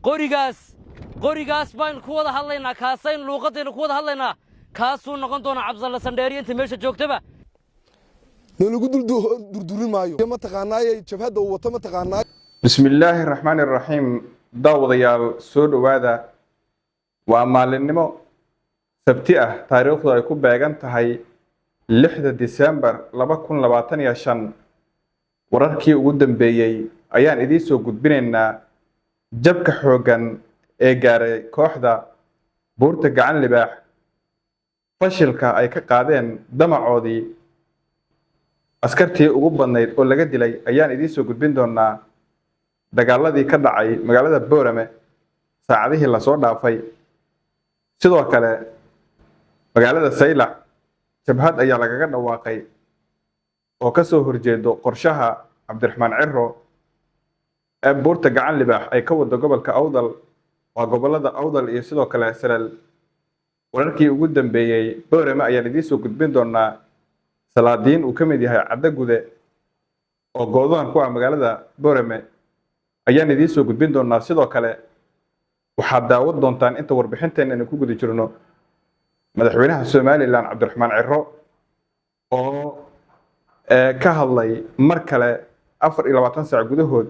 qorigaas baan ku wada hadlaynaa kaasayn luuqadeena ku wada hadlaynaa kaasuu noqon doona cabsalla sandheeriya inta meesha joogtaba nalagu durdurin maayo ma taqaanaayay jabhadda uu wato ma taqaanaay bismillaahi raxmaani raxiim daawadayaal soo dhowaada waa maalinimo sabti ah taariikhdu ay ku beegan tahay 6 Diseembar 2025 wararkii ugu dambeeyay ayaan idin soo gudbinaynaa jabka xoogan ee gaaray kooxda buurta gacan libaax fashilka ay ka qaadeen damacoodii askartii ugu badnayd oo laga dilay ayaan idin soo gudbin doonaa dagaaladii ka dhacay magaalada Boorame saacadihii la soo dhaafay sidoo kale magaalada Saylac jabhad ayaa lagaga dhawaaqay oo ka soo horjeedo qorshaha Cabdiraxmaan Cirro ee buurta gacan libaax ay ka wado gobolka Awdal waa gobolada Awdal iyo sidoo kale Salal wararkii ugu dambeeyay Boorame ayaan idin soo gudbin doonaa salaadiin uu ka mid yahay Cadda Gude oo go'doon ku ah magaalada Boorame ayaan idin soo gudbin doonaa sidoo kale waxaad daawad doontaan inta warbixinteena ku guda jirno madaxweynaha Soomaaliland Cabdiraxmaan Cirro oo ka hadlay mar kale 24 saac gudahood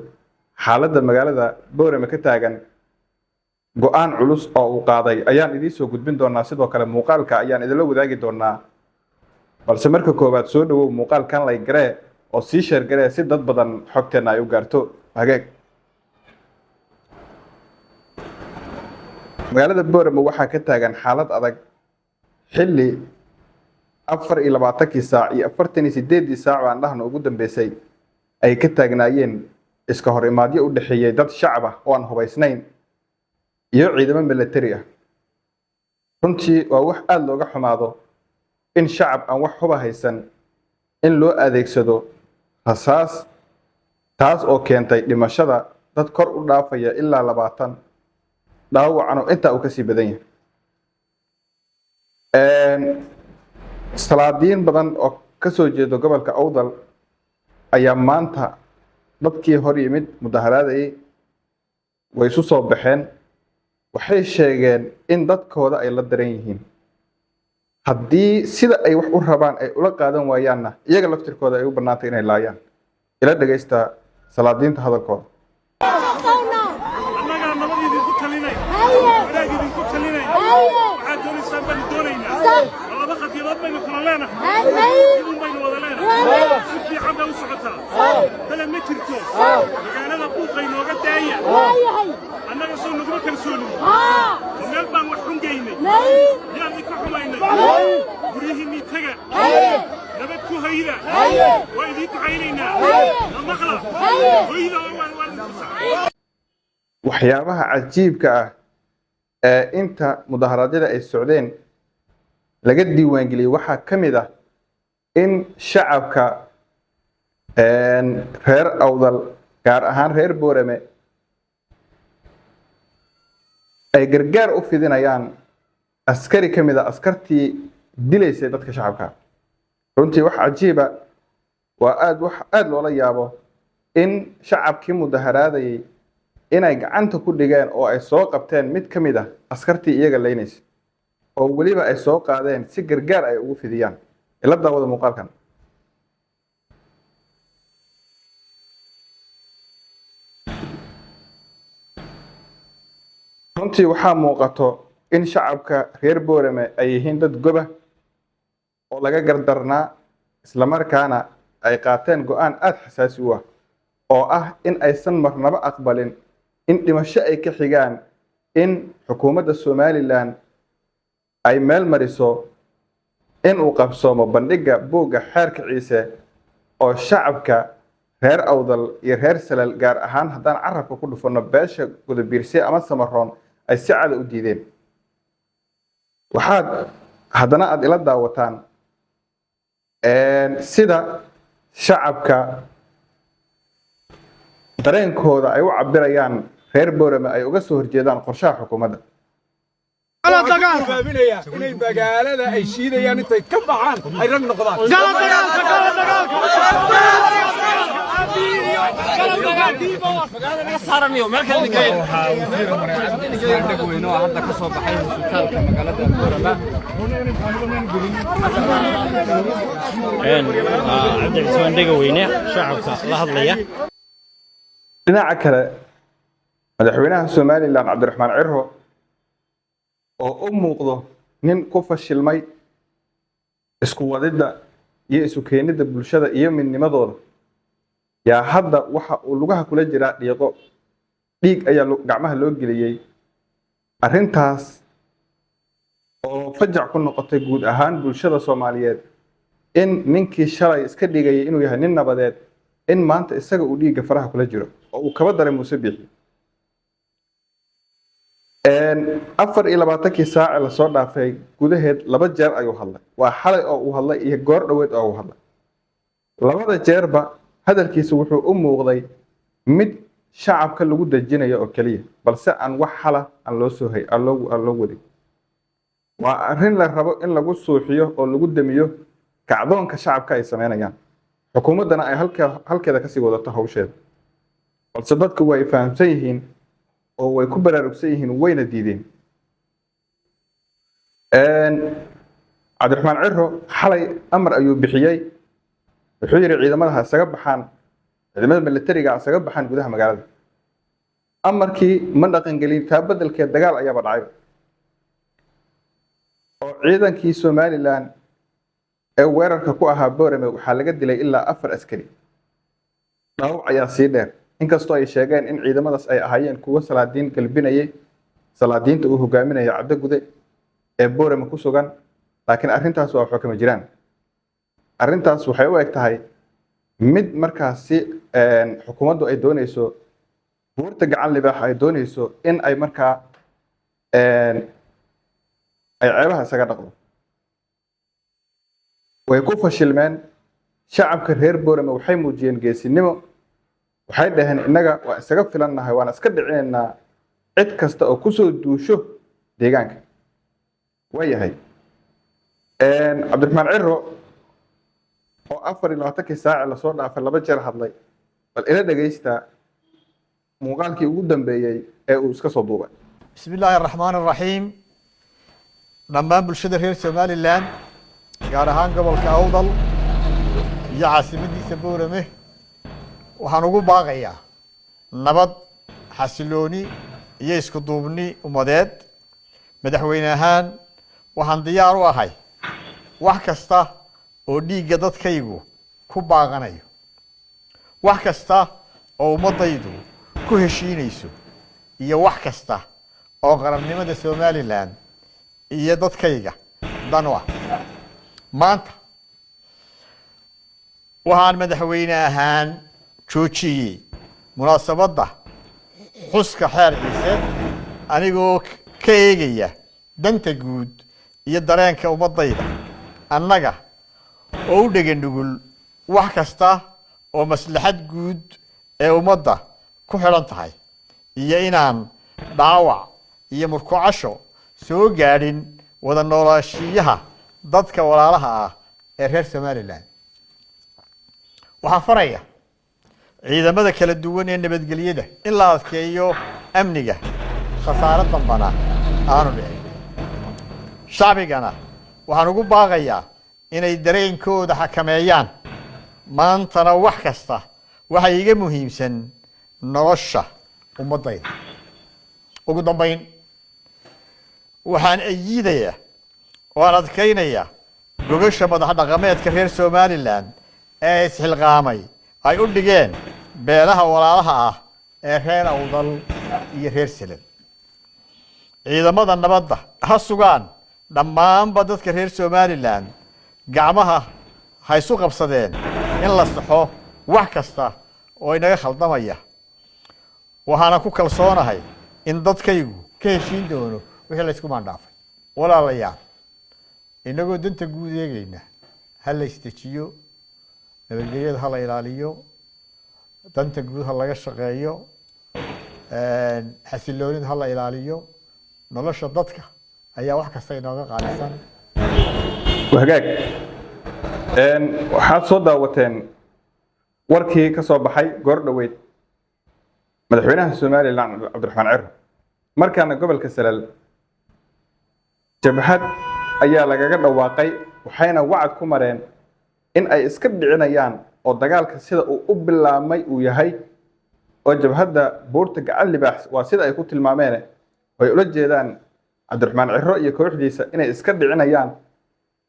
xaaladda magaalada Boorame ka taagan go'aan culus oo uu qaaday ayaan idin soo gudbin doonaa sidoo kale muuqaalka ayaan idin la wadaagi doonaa balse marka koobaad soo dhawow muuqaalkan lay garee oo sii share garee si dad badan xogteena ay u gaarto hagaag magaalada Boorame waxaa ka taagan xaalad adag xilli 24 saac iyo 48 saac aan dhahno ugu dambeysay ay ka taagnaayeen iska hor imaadyo u dhaxeeyay dad shacab ah oo aan hubaysnayn iyo ciidamo military ah runtii waa wax aad looga xumaado in shacab aan wax huba haysan in loo adeegsado rasaas taas oo keentay dhimashada dad kor u dhaafaya ilaa 20 dhaawacano inta uu ka sii badan yahay salaadiin badan oo ka soo jeedo gobolka Awdal ayaa maanta dadkii hor yimid mudaharaadayay way isu soo baxeen waxay sheegeen in dadkooda ay la daran yihiin haddii sida ay wax u rabaan ay ula qaadan waayaanna iyaga laftirkooda ay u banaantay inay laayaan ila dhageysta salaadiinta hadalkooda waxyaabaha cajiibka ah ee inta mudaharaadyada ay socdeen laga diiwaan geliyay waxaa ka mid ah in shacabka reer Awdal gaar ahaan reer Boorame ay gargaar u fidinayaan askari ka mid ah askartii dilaysay dadka shacabka runtii wax cajiiba waa wax aad loola yaabo in shacabkii mudaharaadayay inay gacanta ku dhigeen oo ay soo qabteen mid ka mid ah askartii iyaga leynaysay oo waliba ay soo qaadeen si gargaar ay ugu fidiyaan ila daawada muuqaalkan runtii waxaa muuqato in shacabka reer Boorame ay yihiin dad goba oo laga gardarnaa isla markaana ay qaateen go'aan aad xasaasi u ah oo ah in aysan marnaba aqbalin in dhimasho ay ka xigaan in xukuumadda Soomaaliland ay meel mariso in uu qabsoomo bandhiga buugga xeerka Ciise oo shacabka reer Awdal iyo reer Salal gaar ahaan haddaan carabka ku dhufano beesha Gudabiirsi ama Samaroon ay si cad u diideen waxaad haddana aad ila daawataan sida shacabka dareenkooda ay u cabirayaan reer Boorame ay uga soo horjeedaan qorshaha xukuumadda أنا دقال إني بقالة أي شيء يعني أنت كم عن أي رن نقطة عبد العزيز دقوينه شعبك la hadlaya dhinaca kale madaxweynaha Soomaaliland Cabdiraxmaan Cirro oo u muuqdo nin ku fashilmay isku wadida iyo isu keenida bulshada iyo midnimadooda yaa hadda waxa uu lugaha kula jira dhiig ayaa gacmaha loo geliyay arrintaas oo fajac ku noqotay guud ahaan bulshada Soomaaliyeed in ninkii shalay iska dhigay inuu yahay nin nabadeed in maanta isaga uu dhiiga faraha kula jiro oo uu kaba daray Muuse Biixi 24 saac la soo dhaafay gudaheed 2 jeer ayuu hadlay waa xalay oo uu hadlay iyo goor dhaweed oo uu hadlay labada jeerba hadalkiisu wuxuu u muuqday mid shacabka lagu dajinayo oo kaliya balse aan wax xala aan loo soo hay aan loo wadi waa arrin la rabo in lagu suuxiyo oo lagu damiyo kacdoonka shacabka ay sameynayaan xukuumadana ay halkeeda ka sii wadato hawsheeda balse dadku way fahamsan yihiin oo way ku baraarugsan yihiin wayna diideen Cabdiraxmaan Cirro xalay amar ayuu bixiyay wuxuu yiri ciidamada isaga baxaan ciidamada militariga isaga baxaan gudaha magaalada amarkii ma dhaqan gelin taa beddelkeed dagaal ayaa dhacay oo ciidankii Soomaaliland ee weerarka ku ahaa Boorame waxaa laga dilay ilaa 4 askari dhaawac ayaa sii dheer inkastoo ay sheegeen in ciidamadaas ay ahaayeen kuwa salaadiin galbinayay salaadiinta uu hogaaminaya Cabdi Gude ee Boorame ku sugan laakiin arrintaas waa xukuma jiraan arrintaas waxay u eg tahay mid markaasi xukuumaddu ay doonayso buurta gacan libaax ay doonayso in ay markaa ay ceebaha isaga dhaqdo way ku fashilmeen shacabka reer Boorame waxay muujiyeen geesinimo waxay dhaheen inaga waa isaga filannahay waan iska dhicinaynaa cid kasta oo ku soo duusho deegaanka wayahay Cabdiraxmaan Cirro oo 24 saac la soo dhaafay 2 jeer hadlay bal ila dhageysta muuqaalkii ugu dambeeyay ee uu iska soo duubay bismillaahi raxmaani raxiim dhammaan bulshada reer Soomaaliland gaar ahaan gobolka Awdal iyo caasimadiisa Boorame waxaan ugu baaqayaa nabad xasilooni iyo isku duubni umadeed madaxweyne ahaan waxaan diyaar u ahay wax kasta oo dhiigga dadkaygu ku baaqanayo wax kasta oo ummadaydu ku heshiinayso iyo wax kasta oo qarannimada Soomaaliland iyo dadkayga dan u ah maanta waxaan madaxweyne ahaan joojiyey munaasabadda xuska xeerkiisa anigoo ka eegaya danta guud iyo dareenka ummadayda annaga oo u dhegan nugul wax kasta oo maslaxad guud ee ummadda ku xidhan tahay iyo inaan dhaawac iyo murkucasho soo gaadhin wada noolaashiyaha dadka walaalaha ah ee reer Soomaaliland waxaan faraya ciidamada kala duwan ee nabadgelyada in la adkeeyo amniga khasaaro dambana aanu dhicin shacbigana waxaan ugu baaqayaa inay dareenkooda xakameeyaan maantana wax kasta waxa iga muhiimsan nolosha ummadayda ugu dambayn waxaan ayiidayaa oo aan adkaynayaa gogasha madax dhaqameedka reer Soomaaliland ee isxilqaamay ay u dhigeen beelaha walaalaha ah ee reer Awdal iyo reer Salad ciidamada nabadda ha sugaan dhammaanba dadka reer Soomaaliland gacmaha ha isu qabsadeen in la saxo wax kasta oo inaga khaldamaya waxaana ku kalsoonahay in dadkaygu ka heshiin doono wixii la isku maandhaafay walaalayaal inagoo danta guud eegayna ha la istajiyo nabadgelyada ha la ilaaliyo danta guud ha laga shaqeeyo xasiloonida ha la ilaaliyo nolosha dadka ayaa wax kasta inooga qaalisan wahagaag waxaad soo daawateen warkii ka soo baxay goor dhaweyd madaxweynaha Soomaaliland Cabdiraxmaan Ciro markaana gobolka Salal jabhad ayaa lagaga dhawaaqay waxayna wacad ku mareen in ay iska dhicinayaan oo dagaalka sida uu u bilaabmay uu yahay oo jabhadda buurta gacan libaax waa sida ay ku tilmaameen way ula jeedaan Cabdiraxmaan Ciro iyo kooxdiisa inay iska dhicinayaan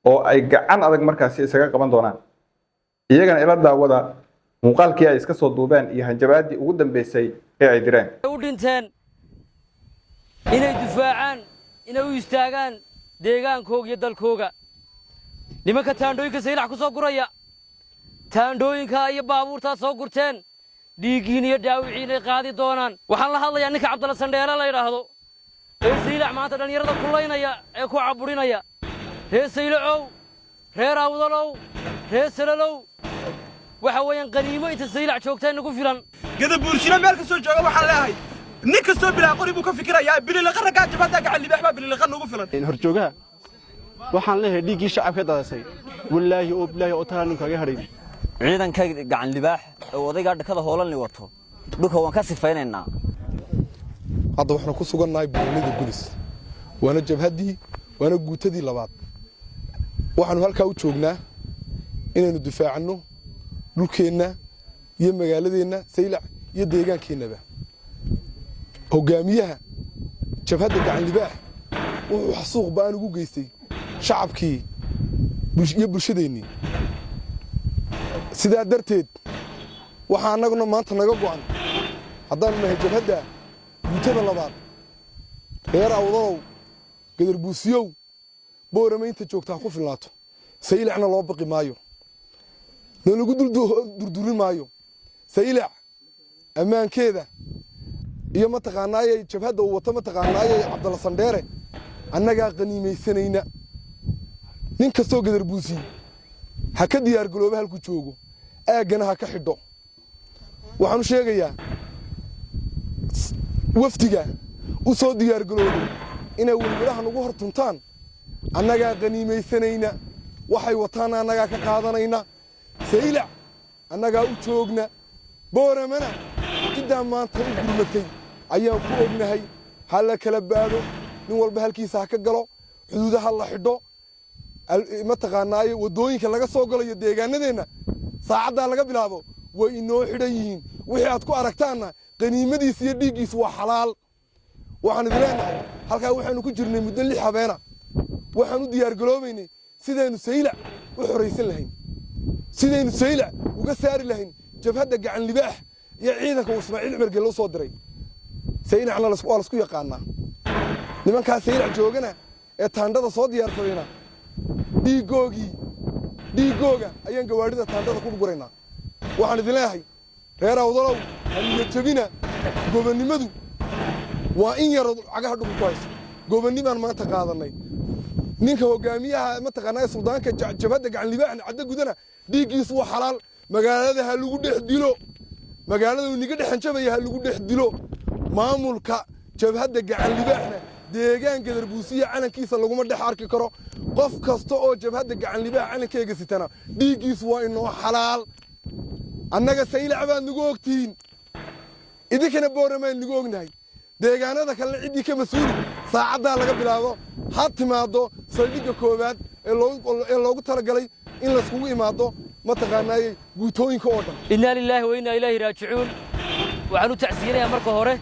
oo ay gacan adag markaas isaga qaban doonaan iyagana ila daawada muuqaalkii ay iska soo duubeen iyo hanjabaadii ugu dambeysay ee ay direen u dhinteen inay difaacaan inay u istaagaan deegaankooga iyo dalkooga nimanka taandhooyinka saylax ku soo guraya taandhooyinka iyo baabuurta soo gurteen dhiigiin iyo dhaawiciin ay qaadi doonaan waxaan la hadlayaa ninka Cabdalla Sandheere la yiraahdo ee saylax maanta dhalinyarada kulaynaya ee ku caburinaya reer saylaxow reer awdalow reer salalow waxa weeyaan qaniimo inta saylax joogtaan ugu filan gada buursina meel ka soo jooga waxaan leeyahay nin kastoo bilaa qori buu ka fikirayaa bililaqa ragaa jabada gacan libaax baa bililaqa ugu filan horjoogaha waxaan leeyahay dhiigii shacabka daadasay wallaahi oo bilaahi oo taanu kaga harin ciidanka gacan libaax oo odayga dhakada hoolan wato dhulka waan ka sifaynaynaa hadda waxaan ku sugannahay buulinada gulis waana jabhadii waana guutadii labaad waxaanu halkaa u joognaa inaynu difaacno dhulkeenna iyo magaaladeenna saylax iyo deegaankeenaba hogaamiyaha jabhadda gacan libaax wuxuu xasuuq baan ugu geystay shacabkii iyo bulshadeennii sidaa darteed waxaa annaguna maanta naga go'an haddaanu nahay jabhadda guutada labaad reer awdalow gadarbuusiyow boorama inta joogta ha ku filnaato saylaxna loo baqi maayo nalagu durdurin maayo saylax ammaankeeda iyo mataqaanaayay jabhadda uu wato mataqaanaayay Cabdalla Sandheere annagaa qaniimaysanayna nin kastoo gadarbuusi ha ka diyaar galooba halku joogo aagana ha ka xidho waxaan sheegayaa wafdiga u soo diyaar galoobo inay wilbiraha nagu hortuntaan annagaa qaniimaysanayna waxay wataan annagaa ka qaadanayna saylax annagaa u joogna booramana ciddaa maanta u gurmatay ayaan ku ognahay ha la kala baado nin walba halkiisa ha ka galo xuduudaha la xidho mataqaanaaye waddooyinka laga soo galayo deegaanadeenna saacaddaa laga bilaabo way inoo xidhan yihiin wixii aad ku aragtaanna qaniimadiisa iyo dhiiggiisu waa xalaal waxaan idin leenahay halkaa waxaanu ku jirnay muddo 6 habeena waxaan u diyaar galoobaynay sidaynu saylax u xoraysan lahayn sidaynu saylax uga saari lahayn jabhadda gacan libaax iyo ciidanka Ismaaciil Cumar Gelo soo diray saylaxna la isku yaqaanaa nimanka saylax joogana ee taandhada soo diyaarsadayna dhiigooga ayaan gawaarida taandhada ku guraynaa waxaan idin leeyahay reer awdalow haniya jabina gobonnimadu waa in yar cagaha dhulka ku hayso gobonnimaan maanta qaadanay ninka hogaamiyaha mataqaanaa suldaanka jabhadda gacan libaax cadda gudana dhiiggiisu waa xalaal magaalada ha lagu dhex dilo magaalada uu niga dhexan jabaya ha lagu dhex dilo maamulka jabhadda gacan libaaxna deegaan gadarbuusiya calankiisa laguma dhex arki karo qof kasta oo jabhadda gacan libaax calankeega sitana dhiiggiisu waa inoo xalaal annaga saylax baad nagu ogtihiin idinkana booramaan nagu ognahay deegaanada kale ciddii ka mas-uuli saacaddaa laga bilaabo ha timaado saldhigga koowaad ee loogu talagalay in layskugu imaado mataqaanaayey guutooyinka oo dhan innaa lilaahi wa innaa ilaahi raajicuun waxaan u tacsiyinayaa marka hore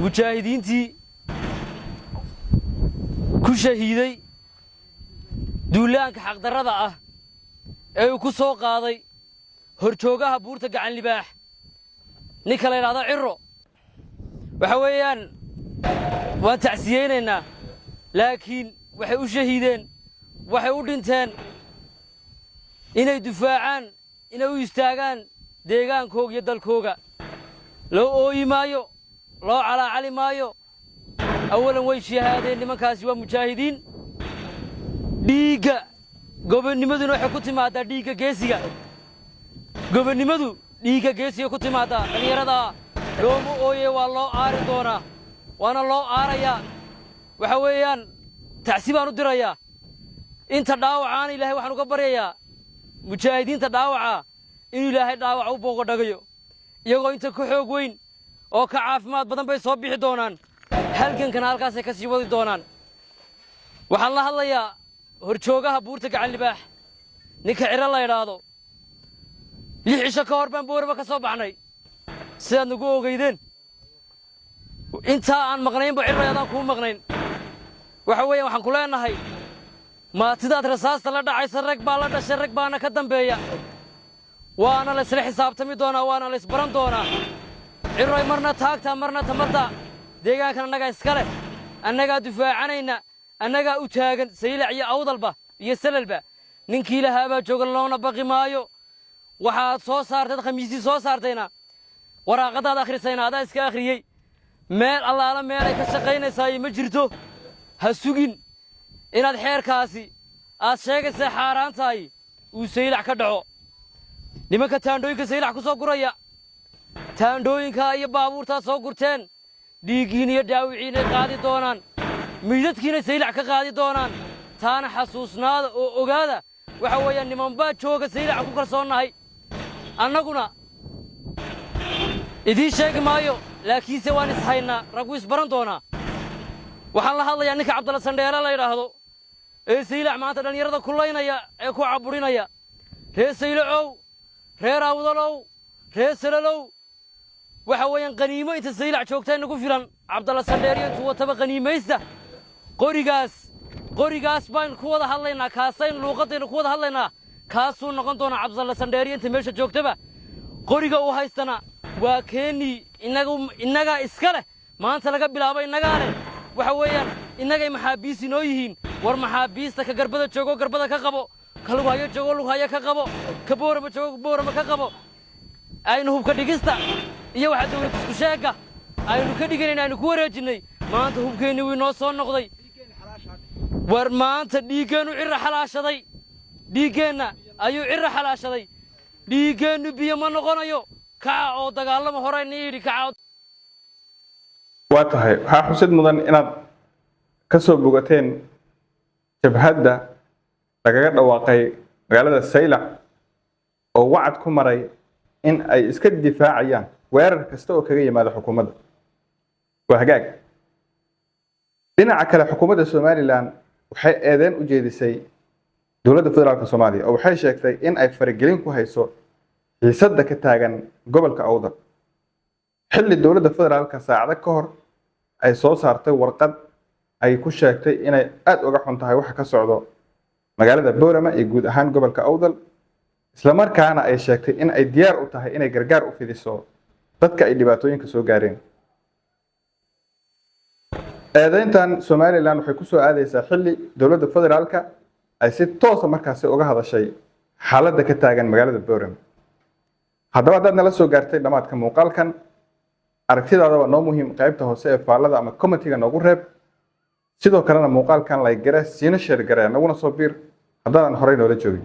mujaahidiintii ku shahiiday duulaanka xaqdarrada ah ee uu ku soo qaaday horjoogaha buurta gacan libaax ninka la yidhaahdo Ciro waxa weeyaan waan tacsiyeynaynaa laakiin waxay u shahiideen waxay u dhinteen inay difaacaan inay u istaagaan deegaankooga iyo dalkooga loo ooyi maayo loo calaacali maayo awalan way shahaadeen nimankaasi waa mujaahidiin dhiigga gobonnimaduna waxay ku timaadaa dhiigga geesiga gobonnimadu dhiigga geesiga ku timaadaa dhalinyarada looma ooye waa loo aari doonaa waana loo aarayaa waxa weeyaan tacsi baan u dirayaa inta dhaawacaan ilaahay waxaan uga baryayaa mujaahidiinta dhaawaca inuu ilaahay dhaawac u boogo dhagayo iyagoo inta ku xoog weyn oo ka caafimaad badan bay soo bixi doonaan halgankana halkaasay ka sii wadi doonaan waxaan la hadlayaa horjoogaha buurta gacan libaax ninka ciro la yidhaahdo 6 cisho ka hor baan booraba ka soo baxnay sidaad nagu ogeydeen intaa aan maqnaynba ciro adaan kuu maqnayn waxa weeyaan waxaan ku leenahay maatidaad rasaasta la dhacaysa rag baa la dhashay rag baana ka dambeeya waana la isla xisaabtami doonaa waana la isbaran doonaa ciroy marna taagtaa marna tamarta deegaankan annagaa iska leh annagaa difaacanayna annagaa u taagan saylac iyo awdalba iyo salalba ninkii lahaabaa joogan loona baqi maayo waxaad soo saartay khamiisii soo saartayna waraaqadaad akhrisayna adaa iska akhriyey meel allaala meelay ka shaqaynaysaa ma jirto ha sugin inaad xeerkaasi aad sheegaysaa xaaraan tahay uu saylac ka dhaco nimanka taandhooyinka saylac ku soo guraya taandhooyinka iyo baabuurtaad soo gurteen dhiiggiin iyo dhaawiciinay qaadi doonaan miidadkiinay saylac ka qaadi doonaan taana xasuusnaada oo ogaada waxa weeyaan nimanbaa jooga saylac ku kalsoonnahay annaguna idiin sheegi maayo laakiinse waan ishaynaa raggu isbaran doonaa waxaan la hadlayaa ninka cabdalla sandheere la yidhaahdo ee saylac maanta dhallinyarada kulaynaya ee ku caburinaya reer saylacow reer awdalow reer salalow waxa weeyaan qaniimo inta saylac joogta inagu filan cabdalla sandheere intuu wataba qaniimaysta qorigaas baan ku wada hadlaynaa kaasaynu luuqadaynu ku wada hadlaynaa kaasuu noqon doonaa cabdalla sandheere inta meesha joogtaba qoriga uu haystana waa keennii innagaa iska leh maanta laga bilaabo innagaa leh waxa weeyaan innagay maxaabiis inoo yihiin war maxaabiista ka garbada joogo garbada ka qabo ka lughayo joogo lughayo ka qabo ka boorama joogo boorama ka qabo aynu hubka dhigista iyo waxa dawlad isku sheegga aynu ka dhiganayna aynu ku wareejinnay maanta hubkeennii wuu inoo soo noqday war maanta dhiiggeennu cirra xalaashaday dhiiggeenna ayuu cirra xalaashaday dhiiggeennu biyo ma noqonayo kaca oo dagaalama horeyna yidhi kaca waa tahay waxaa xusid mudan inaad ka soo bogateen jabhadda lagaga dhawaaqay magaalada saylac oo wacad ku maray in ay iska difaacayaan weerar kasta oo kaga yimaada xukuumadda waa hagaag dhinaca kale xukuumadda somalilan waxay eedeyn u jeedisay dowladda federaalka soomaaliya oo waxay sheegtay in ay faragelin ku hayso xiisadda ka taagan gobolka awdal xilli dowladda federaalka saacado ka hor ay soo saartay warqad ay ku sheegtay inay aad uga xun tahay waxa ka socdo magaalada boorama iyo guud ahaan gobolka awdal isla markaana ay sheegtay in ay diyaar u tahay inay gargaar u fidiso dadka ay dhibaatooyinka soo gaareen eedeyntan somalilan waxay ku soo aadaysaa xilli dowladda federaalka ay si toosa markaasi uga hadashay xaaladda ka taagan magaalada boorama haddaba haddaad nala soo gaartay dhammaadka muuqaalkan aragtidaada waa noo muhiim qaybta hoose ee faallada ama commentiga noogu reeb sidoo kalena muuqaalkan like gare siina share gare naguna soo biir haddaadan horey noola joogin